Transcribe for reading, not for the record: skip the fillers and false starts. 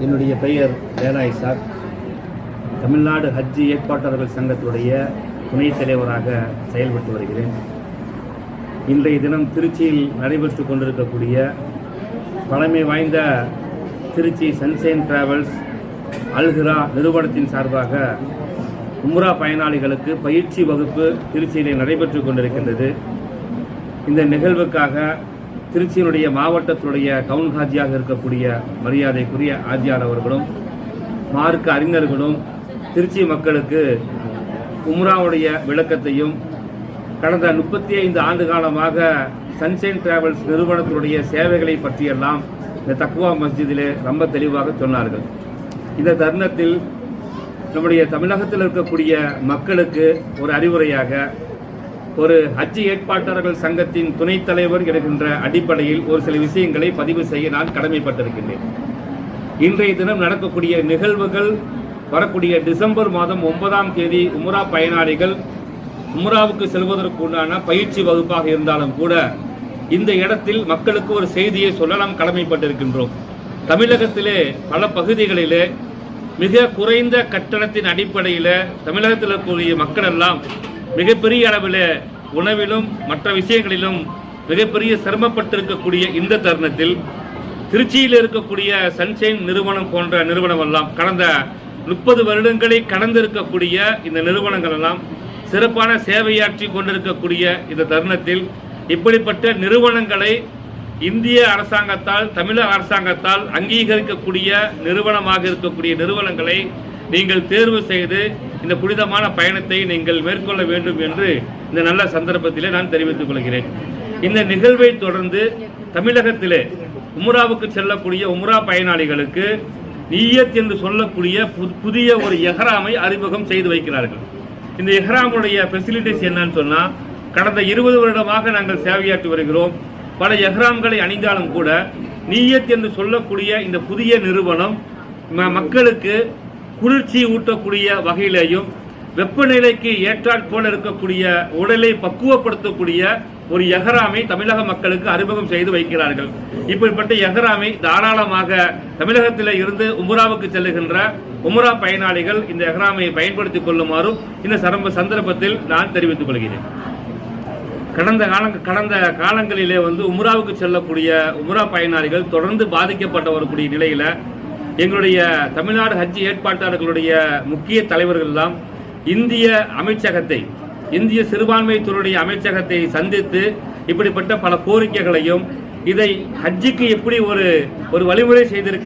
என்னுடைய பெயர் வேலாய் சார். தமிழ்நாடு ஹஜ் ஏற்பாட்டாளர்கள் சங்கத்துடைய துணைத் தலைவராக செயல்பட்டு வருகிறேன். இன்றைய தினம் திருச்சியில் நடைபெற்று கொண்டிருக்கக்கூடிய பழமை வாய்ந்த திருச்சி சன்ஷைன் டிராவல்ஸ் அல்ஹிரா நிறுவனத்தின் சார்பாக உம்ரா பயனாளிகளுக்கு பயிற்சி வகுப்பு திருச்சியிலே நடைபெற்று கொண்டிருக்கின்றது. இந்த நிகழ்வுக்காக திருச்சியினுடைய மாவட்டத்துடைய கவுன் ஹாஜியாக இருக்கக்கூடிய மரியாதைக்குரிய ஆஜியார் அவர்களும் மார்க்க அறிஞர்களும் திருச்சி மக்களுக்கு உம்ராவுடைய விளக்கத்தையும் கடந்த 35 ஆண்டு காலமாக சன்ஷைன் டிராவல்ஸ் நிறுவனத்தினுடைய சேவைகளை பற்றியெல்லாம் இந்த தக்வா மஸ்ஜிதிலே ரொம்ப தெளிவாக சொன்னார்கள். இந்த தருணத்தில் நம்முடைய தமிழகத்தில் இருக்கக்கூடிய மக்களுக்கு ஒரு அறிவுரையாக ஒரு ஹஜ் ஏற்பாட்டாளர்கள் சங்கத்தின் துணைத் தலைவர் என்கின்ற அடிப்படையில் ஒரு சில விஷயங்களை பதிவு செய்ய நான் கடமைப்பட்டிருக்கின்றேன். இன்றைய தினம் நடக்கக்கூடிய நிகழ்வுகள் வரக்கூடிய டிசம்பர் மாதம் 9ஆம் தேதி உம்ரா பயனாளிகள் உம்ராவுக்கு செல்வதற்கு உண்டான பயிற்சி வகுப்பாக இருந்தாலும் கூட இந்த இடத்தில் மக்களுக்கு ஒரு செய்தியை சொல்ல நாம் கடமைப்பட்டிருக்கின்றோம். தமிழகத்திலே பல பகுதிகளிலே மிக குறைந்த கட்டணத்தின் அடிப்படையில் தமிழகத்தில் இருக்கக்கூடிய மக்கள் எல்லாம் மிகப்பெரிய அளவில் உணவிலும் மற்ற விஷயங்களிலும் மிகப்பெரிய சிரமப்பட்டிருக்கக்கூடிய இந்த தருணத்தில் திருச்சியில் இருக்கக்கூடிய சன்ஷைன் நிறுவனம் போன்ற நிறுவனம் எல்லாம் கடந்த 30 வருடங்களை கடந்திருக்கக்கூடிய இந்த நிறுவனங்கள் எல்லாம் சிறப்பான சேவையாற்றி கொண்டிருக்கக்கூடிய இந்த தருணத்தில் இப்படிப்பட்ட நிறுவனங்களை இந்திய அரசாங்கத்தால் தமிழக அரசாங்கத்தால் அங்கீகரிக்கக்கூடிய நிறுவனமாக இருக்கக்கூடிய நிறுவனங்களை நீங்கள் தேர்வு செய்து இந்த புனிதமான பயணத்தை நீங்கள் மேற்கொள்ள வேண்டும் என்று இந்த நல்ல சந்தர்ப்பத்திலே நான் தெரிவித்துக் கொள்கிறேன். இந்த நிகழ்வை தொடர்ந்து தமிழகத்திலே உம்ராவுக்கு செல்லக்கூடிய உம்ரா பயனாளிகளுக்கு நிய்யத் என்று சொல்லக்கூடிய புதிய ஒரு எஹ்ராமை அறிமுகம் செய்து வைக்கிறார்கள். இந்த எஹ்ராமுடைய ஃபெசிலிட்டிஸ் என்னன்னு சொன்னால், கடந்த 20 வருடமாக நாங்கள் சேவையாற்றி வருகிறோம். பல எஹ்ராம்களை அணிந்தாலும் கூட நிய்யத் என்று சொல்லக்கூடிய இந்த புதிய நிறுவனம் மக்களுக்கு குளிர்ச்சி ஊட்டக்கூடிய வகையிலேயும் வெப்பநிலைக்கு ஏற்றாற் போல இருக்கக்கூடிய உடலை பக்குவப்படுத்தக்கூடிய ஒரு எஹ்ராமை தமிழக மக்களுக்கு அறிமுகம் செய்து வைக்கிறார்கள். இப்படிப்பட்ட எஹ்ராமை தாராளமாக தமிழகத்தில் இருந்து உம்ராவுக்கு செல்லுகின்ற உம்ரா பயனாளிகள் இந்த எஹ்ராமை பயன்படுத்திக் கொள்ளுமாறும் இந்த சந்தர்ப்பத்தில் நான் தெரிவித்துக் கொள்கிறேன். கடந்த காலங்களிலே உம்ராவுக்கு செல்லக்கூடிய உம்ரா பயனாளிகள் தொடர்ந்து பாதிக்கப்பட்ட வரக்கூடிய நிலையில எங்களுடைய தமிழ்நாடு ஹஜ் ஏற்பாட்டாளர்களுடைய முக்கிய தலைவர்கள் எல்லாம் இந்திய சிறுபான்மைத்துறையுடைய அமைச்சகத்தை சந்தித்து இப்படிப்பட்ட பல கோரிக்கைகளையும் இதை ஹஜ்ஜுக்கு எப்படி ஒரு வழிமுறை செய்திருக்க